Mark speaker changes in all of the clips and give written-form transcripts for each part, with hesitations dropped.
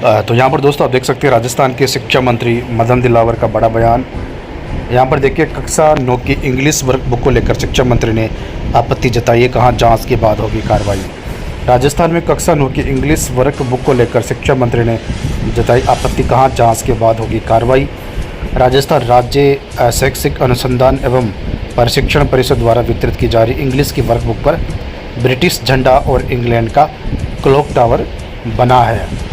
Speaker 1: तो यहाँ पर दोस्तों आप देख सकते हैं राजस्थान के शिक्षा मंत्री मदन दिलावर का बड़ा बयान। यहाँ पर देखिए कक्षा 9 की इंग्लिश वर्क बुक को लेकर शिक्षा मंत्री ने आपत्ति जताई है, कहा जांच के बाद होगी कार्रवाई। राजस्थान में कक्षा 9 की इंग्लिश वर्क बुक को लेकर शिक्षा मंत्री ने जताई आपत्ति, कहा जांच के बाद होगी कार्रवाई। राजस्थान राज्य शैक्षिक अनुसंधान एवं प्रशिक्षण परिषद द्वारा वितरित की जा रही इंग्लिश की वर्क बुक पर ब्रिटिश झंडा और इंग्लैंड का क्लॉक टावर बना है।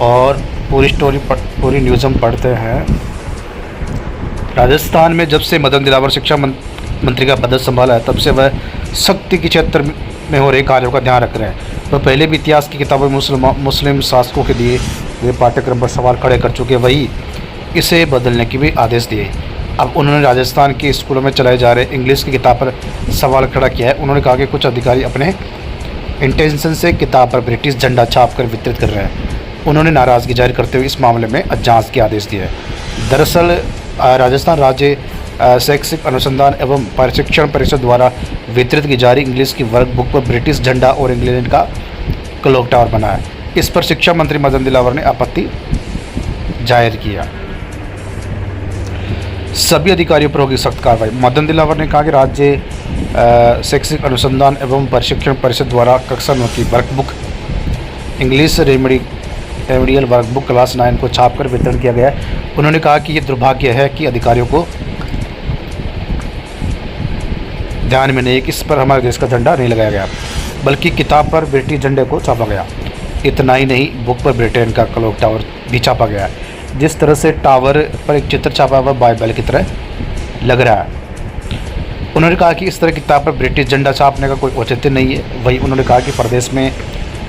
Speaker 1: और पूरी न्यूज़ हम पढ़ते हैं। राजस्थान में जब से मदन दिलावर शिक्षा मंत्री का पद संभाला है, तब से वह शक्ति के क्षेत्र में हो रहे कार्यों का ध्यान रख रहे हैं। वह पहले भी इतिहास की किताबों में मुस्लिम शासकों के दिए हुए पाठ्यक्रम पर सवाल खड़े कर चुके, वही इसे बदलने के भी आदेश दिए। अब उन्होंने राजस्थान के स्कूलों में चलाए जा रहे इंग्लिश की किताब पर सवाल खड़ा किया है। उन्होंने कहा कि कुछ अधिकारी अपने इंटेंशन से किताब पर ब्रिटिश झंडा छाप कर वितरित कर रहे हैं। उन्होंने नाराज़गी जाहिर करते हुए इस मामले में जांच के आदेश दिए। दरअसल राजस्थान राज्य शैक्षिक अनुसंधान एवं प्रशिक्षण परिषद द्वारा वितरित की जा रही इंग्लिश की वर्क बुक पर ब्रिटिश झंडा और इंग्लैंड का क्लॉक टावर बना है। इस पर शिक्षा मंत्री मदन दिलावर ने आपत्ति जाहिर किया। सभी अधिकारियों पर होगी सख्त कार्रवाई। मदन दिलावर ने कहा कि राज्य शैक्षिक अनुसंधान एवं प्रशिक्षण परिषद द्वारा कक्षा 9 की work book English remedial work book class 9 को छापकर वितरण किया गया है। उन्होंने कहा कि ये दुर्भाग्य है कि अधिकारियों को ध्यान में नहीं कि इस पर हमारे देश का झंडा नहीं लगाया गया, बल्कि किताब पर ब्रिटिश झंडे को छापा गया। इतना ही नहीं, बुक पर ब्रिटेन का क्लॉक टावर भी छापा गया है। जिस तरह से टावर पर एक चित्र छापा हुआ बाइबल की तरह लग रहा है। उन्होंने कहा कि इस तरह किताब पर ब्रिटिश झंडा छापने का कोई औचित्य नहीं है। वहीं उन्होंने कहा कि प्रदेश में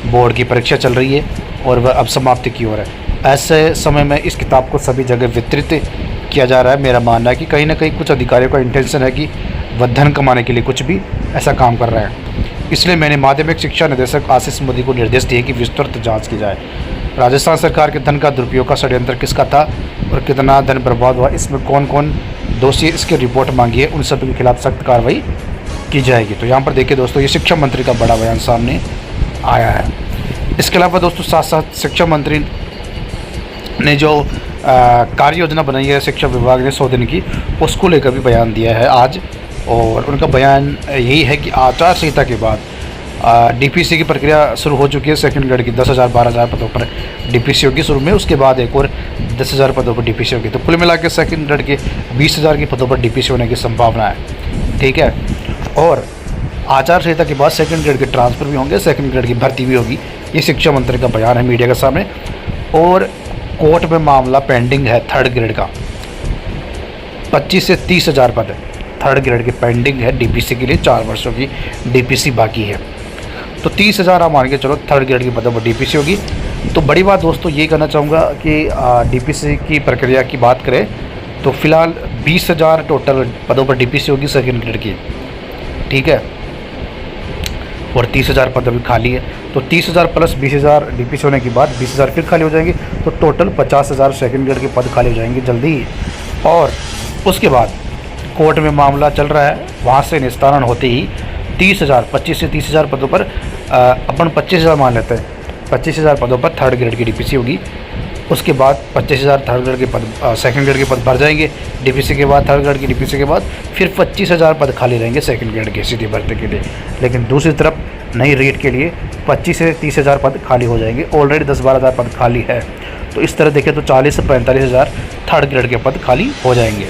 Speaker 1: बोर्ड की परीक्षा चल रही है और वह अब समाप्ति की ओर है। ऐसे समय में इस किताब को सभी जगह वितरित किया जा रहा है। मेरा मानना है कि कहीं ना कहीं कुछ अधिकारियों का इंटेंशन है कि वह धन कमाने के लिए कुछ भी ऐसा काम कर रहे हैं। इसलिए मैंने माध्यमिक शिक्षा निदेशक आशीष मोदी को निर्देश दिए कि विस्तृत जांच की जाए। राजस्थान सरकार के धन का दुरुपयोग का षड्यंत्र किसका था और कितना धन बर्बाद हुआ, इसमें कौन कौन दोषी, इसकी रिपोर्ट मांगी है, उन सभी के खिलाफ सख्त कार्रवाई की जाएगी। तो यहाँ पर देखिए दोस्तों, ये शिक्षा मंत्री का बड़ा बयान सामने आया है। इसके अलावा दोस्तों साथ साथ शिक्षा मंत्री ने जो कार्य योजना बनाई है शिक्षा विभाग ने 100 दिन की, उसको लेकर भी बयान दिया है आज। और उनका बयान यही है कि आचार संहिता के बाद डीपीसी की प्रक्रिया शुरू हो चुकी है। सेकंड ग्रेड की 10,000 12,000 पदों पर डीपीसी होगी शुरू में, उसके बाद एक और 10,000 पदों पर डीपीसी होगी। तो कुल मिला के सेकंड ग्रेड के 20,000 के पदों पर डीपीसी होने की संभावना है। ठीक है। और आचार संहिता के बाद सेकंड ग्रेड के ट्रांसफ़र भी होंगे, सेकंड ग्रेड की भर्ती भी होगी। ये शिक्षा मंत्री का बयान है मीडिया के सामने। और कोर्ट में मामला पेंडिंग है थर्ड ग्रेड का, 25 से 30,000 पद है थर्ड ग्रेड की पेंडिंग है। डीपीसी के लिए 4 वर्षों की डीपीसी बाकी है। तो 30,000 आप मान के चलो थर्ड ग्रेड की पदों पर डीपीसी होगी। तो बड़ी बात दोस्तों ये कहना चाहूँगा कि डीपीसी की प्रक्रिया की बात करें तो फिलहाल 20,000 टोटल पदों पर डीपीसी होगी सेकंड ग्रेड की। ठीक है। और 30,000 पद अभी खाली है। तो 30,000 प्लस 20,000 डीपीसी होने के बाद 20,000 फिर खाली हो जाएंगे। तो टोटल 50,000 सेकंड ग्रेड के पद खाली हो जाएंगे जल्दी ही। और उसके बाद कोर्ट में मामला चल रहा है, वहाँ से निस्तारण होते ही 30,000 25 से 30,000 पदों पर अपन 25,000 मान लेते हैं, 25,000 पदों पर थर्ड ग्रेड की डीपीसी होगी। उसके बाद 25,000 थर्ड ग्रेड के पद सेकंड ग्रेड के पद भर जाएंगे। डीपीसी के बाद थर्ड ग्रेड की डीपीसी के बाद फिर 25,000 पद खाली रहेंगे सेकंड ग्रेड के सीधी भर्ती के लिए। लेकिन दूसरी तरफ नई रेट के लिए 25 से 30,000 पद खाली हो जाएंगे। ऑलरेडी 10-12,000 पद खाली है। तो इस तरह देखें तो 40 से 45,000 थर्ड ग्रेड के पद खाली हो जाएंगे।